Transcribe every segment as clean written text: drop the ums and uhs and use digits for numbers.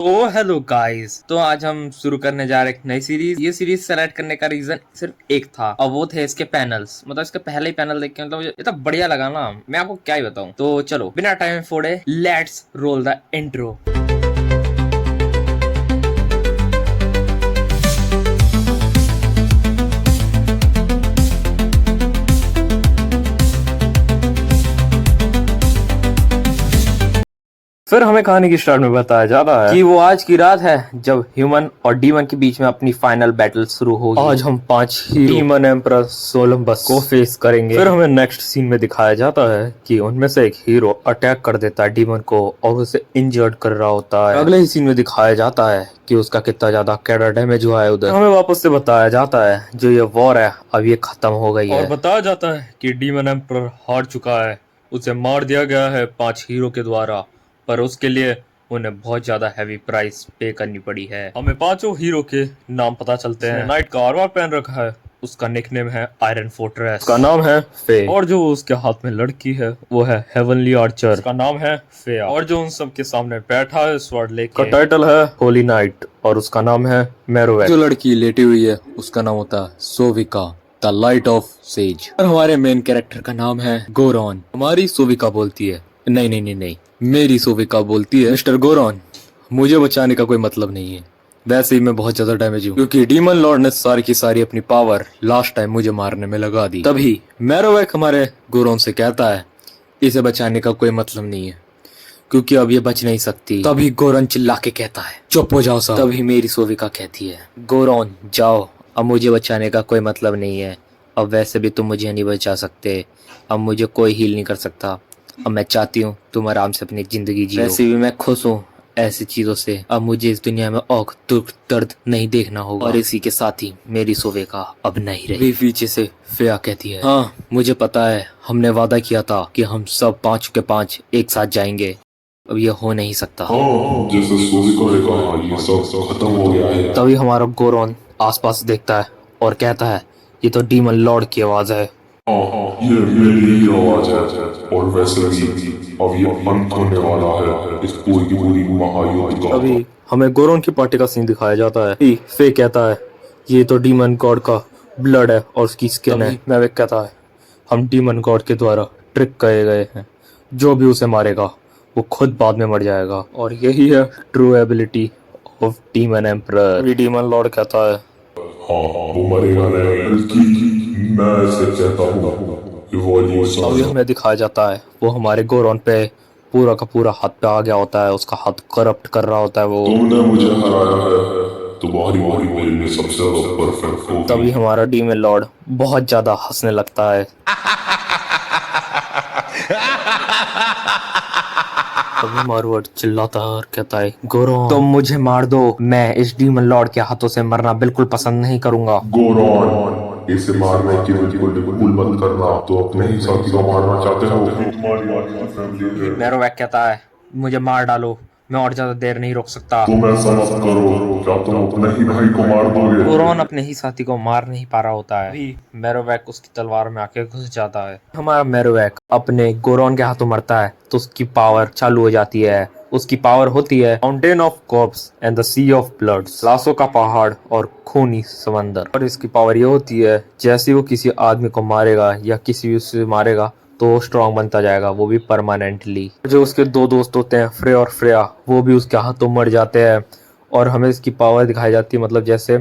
तो hello guys, तो आज हम शुरू करने जा रहे हैं एक नई सीरीज। ये सीरीज सेलेक्ट करने का रीजन सिर्फ एक था और वो थे इसके पैनल्स। मतलब इसके पहले ही पैनल देख के मतलब मुझे इतना बढ़िया लगा ना, मैं आपको क्या ही बताऊं। तो चलो बिना टाइम फोड़े लेट्स रोल द इंट्रो। फिर हमें कहानी की स्टार्ट में बताया जाता है कि वो आज की रात है जब ह्यूमन और डीमन के बीच में अपनी फाइनल बैटल शुरू होगी। आज हम 5 डीमन एम्परर सोलम्बस को फेस करेंगे। फिर हमें नेक्स्ट सीन में दिखाया जाता है कि उनमें से एक हीरो अटैक कर देता है डीमन को और उसे इंजर्ड कर रहा होता है। अगले ही सीन में दिखाया जाता है कि उसका कितना ज्यादा कैडर डैमेज हुआ है उधर। हमें वापस से बताया जाता है जो ये वॉर है अब ये खत्म हो गई है और बताया जाता है कि डीमन एम्परर हार चुका है। उसे मार दिया गया है 5 हीरो के द्वारा, पर उसके लिए उन्हें बहुत ज्यादा हैवी प्राइस पे करनी पड़ी है। हमें 5 हीरो के नाम पता चलते हैं। नाइट का आर्मर पहन रखा है, उसका निकनेम है आयरन फोर्ट्रेस, उसका नाम है फे। और जो उसके हाथ में लड़की है वो है हेवनली आर्चर, उसका नाम है फेया। और जो उन सब के सामने बैठा है स्वॉर्ड लेके, का टाइटल है होली नाइट और उसका नाम है मेरोवेक। जो लड़की लेटी हुई है उसका नाम होता है सोविका द लाइट ऑफ सेज। और हमारे मेन कैरेक्टर का नाम है गोरॉन। हमारी सोविका बोलती है नहीं नहीं नहीं नहीं, मेरी सोविका बोलती है मिस्टर गोरॉन मुझे बचाने का कोई मतलब नहीं है। वैसे ही मैं बहुत ज्यादा डैमेज हूँ क्योंकि डीमन लॉर्ड ने सारी की सारी अपनी पावर लास्ट टाइम मुझे मारने में लगा दी। तभी मैरोवेक हमारे गोरॉन से कहता है इसे बचाने का कोई मतलब नहीं है क्योंकि अब ये बच नहीं सकती। तभी गोरॉन चिल्ला के कहता है चुप हो जाओ साहब। तभी मेरी सोविका कहती है गोरॉन जाओ, अब मुझे बचाने का कोई मतलब नहीं है। अब वैसे भी तुम मुझे नहीं बचा सकते, अब मुझे कोई हील नहीं कर सकता। अब मैं चाहती हूँ तुम आराम से अपनी जिंदगी जियो। वैसे भी मैं खुश हूँ ऐसी चीजों से। अब मुझे इस दुनिया में औख दुख दर्द नहीं देखना होगा। और इसी के साथ ही मेरी सोविका अब नहीं रही। पीछे से फेया कहती है हाँ मुझे पता है, हमने वादा किया था कि हम सब 5 के 5 एक साथ जाएंगे, अब ये हो नहीं सकता। जैसे सोविका ने कहा ये सब खत्म हो गया है। तभी हमारा गोरॉन आसपास देखता है और कहता है ये तो डीमन लॉर्ड की आवाज है। ये मेरी ही आवाज है और वैसे भी अब ये अंत होने वाला है इस पूरी पूरी महायुद्ध का। अभी हमें गोरॉन की पार्टी का सीन दिखाया जाता है। फे कहता है ये तो डीमन गॉड का ब्लड है और उसकी स्किन है। मैवेक कहता है हम डीमन गॉड के द्वारा ट्रिक किए गए हैं, जो भी उसे मारेगा वो खुद बाद में मर जाएगा और यही है true ability of demon emperor. Demon Lord कहता है हाँ वो मरेगा नहीं, बल्कि मैं ऐसे कहता हूँ अभी हमें दिखाया जाता है वो हमारे गोरॉन पे पूरा का पूरा हाथ पे आ गया होता है, उसका हाथ करप्ट कर रहा होता है वो। तुमने मुझे हराया है, तुम्हारी बॉडी मेरे लिए सबसे ज्यादा परफेक्ट होगी। तभी हमारा डीमन लॉर्ड बहुत ज्यादा हंसने लगता है। तभी मारवर्ड चिल्लाता है और कहता है गोरॉन तुम मुझे मार दो, मैं इस डीमन लॉर्ड के हाथों से मरना बिल्कुल पसंद नहीं करूंगा। गोरॉन इसे मारने की बिल्कुल मत करना, तो अपने ही साथी को मारना चाहते हो। तुम्हारी आखिरी फैमिली है। मैरोवेक कहता है मुझे मार डालो, मैं और ज्यादा देर नहीं रोक सकता। तुम ऐसा मत करो, क्या तुम अपने ही भाई को मार दोगे? गोरॉन अपने ही साथी को मार नहीं पा रहा होता है। अभी मैरोवेक उसकी तलवार में आके घुस जाता है। हमारा मैरोवेक अपने गोरॉन के हाथों मरता है तो उसकी पावर चालू हो जाती है। उसकी पावर होती है mountain of corpse and the sea of blood, लाशों का पहाड़ और खूनी समंदर। और इसकी पावर ये होती है जैसे वो किसी आदमी को मारेगा या किसी से मारेगा तो स्ट्रॉन्ग बनता जाएगा, वो भी परमानेंटली। जो उसके 2 दोस्त होते हैं फ्रे और फ्रेया, वो भी उसके हाथों मर जाते हैं और हमें इसकी पावर दिखाई जाती है। मतलब जैसे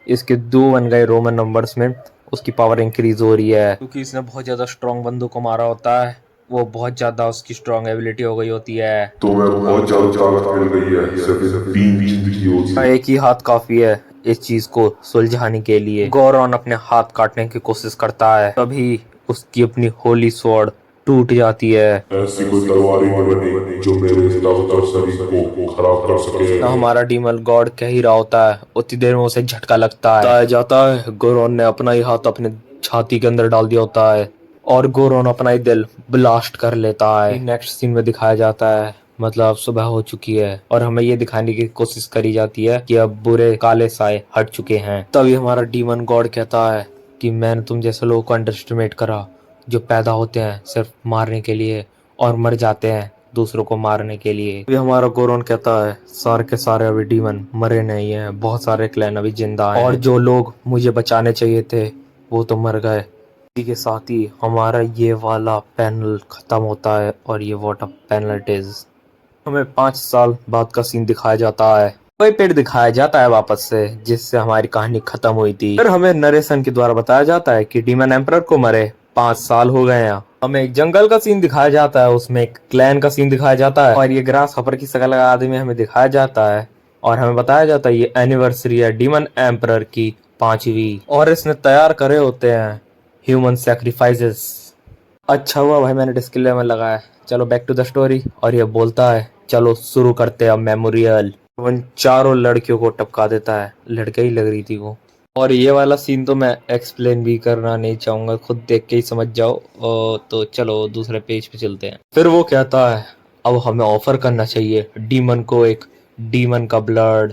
इसके 2 बन गए रोमन नंबर्स में, उसकी पावर इंक्रीज हो रही है क्योंकि इसने बहुत ज्यादा स्ट्रॉन्ग बंदों को मारा होता है। वो बहुत ज्यादा उसकी स्ट्रॉन्ग एबिलिटी हो गई होती है। तुम्हें बहुत ज्यादा ताकत मिल गई है, सिर्फ 3 जिंदगी होती। एक ही हाथ काफी है इस चीज को सुलझाने के लिए। गोरॉन अपने हाथ काटने की कोशिश करता है, तभी उसकी अपनी होली स्वॉर्ड टूट जाती है। ऐसी कोई तलवार ही नहीं बनी जो मेरे इस ताकतवर शरीर को खराब कर सके। हमारा डीमन गॉड कह ही रहा होता है, उतनी देर में उसे झटका लगता है। बताया जाता है गोरॉन ने अपना ही हाथ अपने छाती के अंदर डाल दिया होता है और गोरॉन अपना ही दिल ब्लास्ट कर लेता है। नेक्स्ट सीन में दिखाया जाता है मतलब सुबह हो चुकी है और हमें ये दिखाने की कोशिश करी जाती है कि अब बुरे काले साए हट चुके हैं। तभी हमारा डीमन गॉड कहता है कि मैंने तुम जैसे लोगों को अंडर एस्टिमेट करा जो पैदा होते हैं सिर्फ मारने के लिए और मर जाते हैं दूसरों को मारने के लिए। अभी हमारा गोरोन कहता है सारे के सारे अभी डीमन मरे नहीं हैं, बहुत सारे क्लैन अभी जिंदा हैं और जो लोग मुझे बचाने चाहिए थे वो तो मर गए। इसी के साथ ही हमारा ये वाला पैनल खत्म होता है और ये what a panel it is. हमें 5 साल बाद का सीन दिखाया जाता है, वही पेड़ दिखाया जाता है वापस से जिससे हमारी कहानी खत्म हुई थी। फिर हमें नरेशन के द्वारा बताया जाता है कि डीमन एम्परर को मरे 5 साल हो गए हैं। हमें एक जंगल का सीन दिखाया जाता है, उसमें एक क्लैन का सीन दिखाया जाता है और ये ग्रास हॉपर की शकल का आदमी हमें दिखाया जाता है और हमें बताया जाता है ये एनिवर्सरी है डीमन एम्परर की 5वीं और इसने तैयार करे होते हैं ह्यूमन सैक्रिफाइसेस। अच्छा हुआ भाई मैंने डिस्क्लेमर में लगाया। चलो बैक टू द स्टोरी और ये बोलता है चलो शुरू करते हैं अब मेमोरियल। उन चारों लड़कियों को टपका देता है, लड़के ही लग रही थी वो। और ये वाला सीन तो मैं एक्सप्लेन भी करना नहीं चाहूंगा, खुद देख के ही समझ जाओ। तो चलो दूसरे पेज पे चलते हैं। फिर वो कहता है अब हमें ऑफर करना चाहिए डीमन को एक डीमन का ब्लड।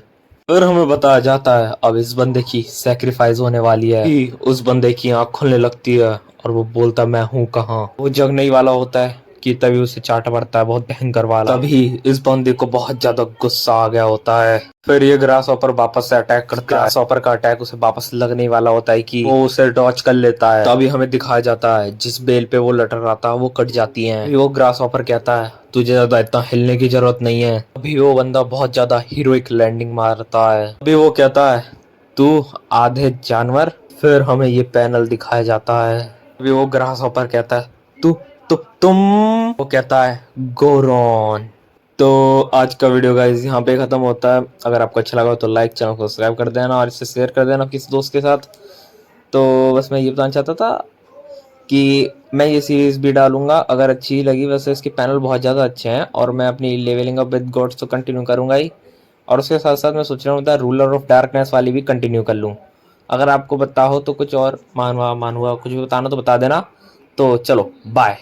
फिर हमें बताया जाता है अब इस बंदे की सैक्रिफाइस होने वाली है कि उस बंदे की आंख खुलने लगती है और वो बोलता मैं हूँ कहाँ। वो जगने ही वाला होता है कि तभी उसे चाटा पड़ता है बहुत भयंकर वाला। तभी इस बंदे को बहुत ज्यादा गुस्सा आ गया होता है। फिर ये ग्रास हॉपर वापस से अटैक करता है। ग्रास हॉपर का अटैक उसे वापस लगने वाला होता है कि वो उसे डॉच कर लेता है। तभी हमें दिखाया जाता है जिस बेल पे वो लटक रहा था वो कट जाती है। वो ग्रास हॉपर कहता है तुझे ज्यादा इतना हिलने की जरूरत नहीं है। अभी वो बंदा बहुत ज्यादा हीरोइक लैंडिंग मारता है। अभी वो कहता है तू आधे जानवर। फिर हमें ये पैनल दिखाया जाता है। अभी वो ग्रास हॉपर कहता है तुम वो कहता है गोरोन। तो आज का वीडियो गाइस यहाँ पे खत्म होता है। अगर आपको अच्छा लगा तो लाइक चैनल को सब्सक्राइब कर देना और इसे शेयर कर देना किसी दोस्त के साथ। तो बस मैं ये बताना चाहता था कि मैं ये सीरीज भी डालूंगा अगर अच्छी लगी। वैसे इसके पैनल बहुत ज़्यादा अच्छे हैं और मैं अपनी लेवलिंग अप विद गॉड्स तो कंटिन्यू करूंगा ही और उसके साथ साथ मैं सोच रहा हूँ रूलर ऑफ डार्कनेस वाली भी कंटिन्यू कर लूँ। अगर आपको पता हो तो कुछ और मानवा कुछ भी बताना तो बता देना। तो चलो बाय।